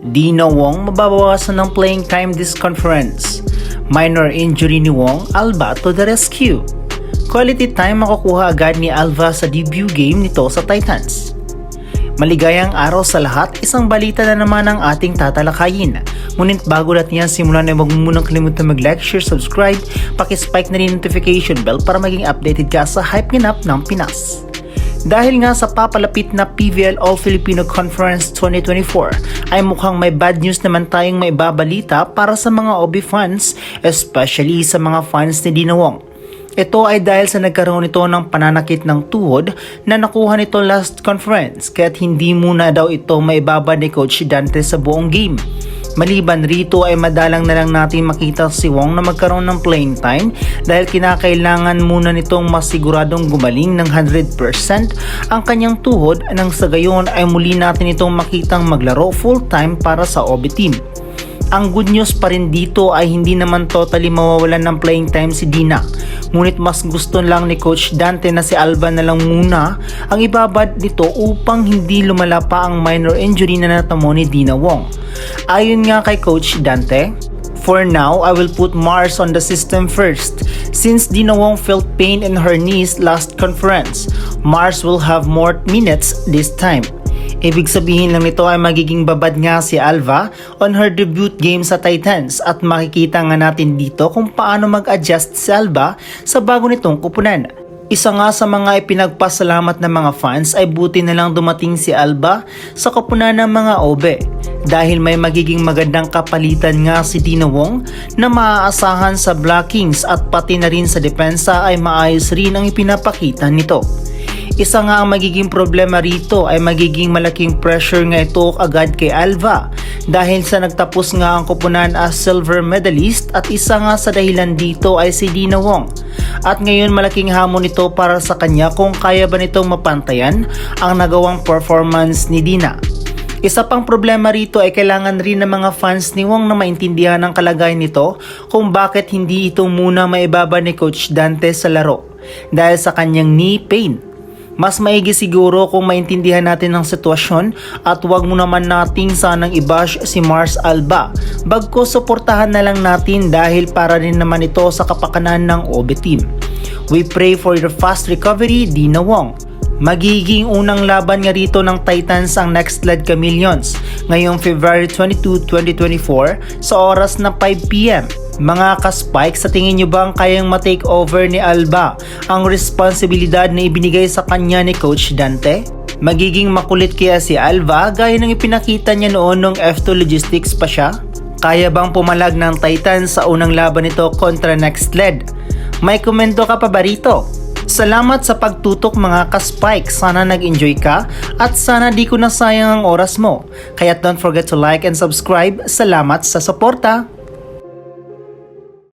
Dina Wong mababawasan ng playing time this conference. Minor injury ni Wong, Alba to the rescue. Quality time makukuha agad ni Alba sa debut game nito sa Titans. Maligayang araw sa lahat, isang balita na naman ang ating tatalakayin. Ngunit bago natin yan simulan ay huwag mo munang kalimutan mag-like, share, subscribe, pakispike na rin notification bell para maging updated ka sa hype ganap ng Pinas. Dahil nga sa papalapit na PVL All-Filipino Conference 2024 ay mukhang may bad news naman tayong maibabalita para sa mga OB fans, especially sa mga fans ni Dina Wong. Ito ay dahil sa nagkaroon nito ng pananakit ng tuhod na nakuha nito last conference kaya't hindi muna daw ito maibaba ni Coach Dante sa buong game. Maliban rito ay madalang na lang natin makita si Wong na magkaroon ng playing time dahil kinakailangan muna nitong masiguradong gumaling ng 100% ang kanyang tuhod nang sa gayon ay muli natin itong makitang maglaro full time para sa OB team. Ang good news pa rin dito ay hindi naman totally mawawalan ng playing time si Dina. Ngunit mas gusto lang ni Coach Dante na si Alba na lang muna ang ibabad nito upang hindi lumala pa ang minor injury na natamo ni Dina Wong. Ayon nga kay Coach Dante, "For now, I will put Mars on the system first. Since Dina Wong felt pain in her knees last conference, Mars will have more minutes this time." Ibig sabihin lang nito ay magiging babad nga si Alba on her debut game sa Titans at makikita nga natin dito kung paano mag-adjust si Alba sa bago nitong kupunan. Isa nga sa mga ipinagpasalamat ng mga fans ay buti na lang dumating si Alba sa kupunan ng mga OB dahil may magiging magandang kapalitan nga si Dina Wong na maaasahan sa blockings at pati na rin sa depensa ay maayos rin ang ipinapakita nito. Isa nga ang magiging problema rito ay magiging malaking pressure nga ito agad kay Alba dahil sa nagtapos nga ang kupunan as silver medalist at isa nga sa dahilan dito ay si Dina Wong. At ngayon malaking hamon ito para sa kanya kung kaya ba nitong mapantayan ang nagawang performance ni Dina. Isa pang problema rito ay kailangan rin ng mga fans ni Wong na maintindihan ang kalagayan nito kung bakit hindi ito muna maibaba ni Coach Dante sa laro dahil sa kanyang knee pain. Mas maigi siguro kung maintindihan natin ang sitwasyon at wag mo naman nating sanang i-bash si Mars Alba. Bagkus suportahan na lang natin dahil para rin naman ito sa kapakanan ng OB team. We pray for your fast recovery, Dina Wong. Magiging unang laban nga rito ng Titans ang Next Led Chameleons ngayong February 22, 2024 sa oras na 5 PM. Mga ka-Spike, sa tingin nyo ba ang kayang ma-take over ni Alba ang responsibilidad na ibinigay sa kanya ni Coach Dante? Magiging makulit kaya si Alba gaya ng ipinakita niya noon nung F2 Logistics pa siya? Kaya bang pumalag ng Titans sa unang laban nito kontra Next Led? May komento ka pa ba rito? Salamat sa pagtutok mga ka-Spike, sana nag-enjoy ka at sana di ko nasayang ang oras mo. Kaya don't forget to like and subscribe. Salamat sa suporta!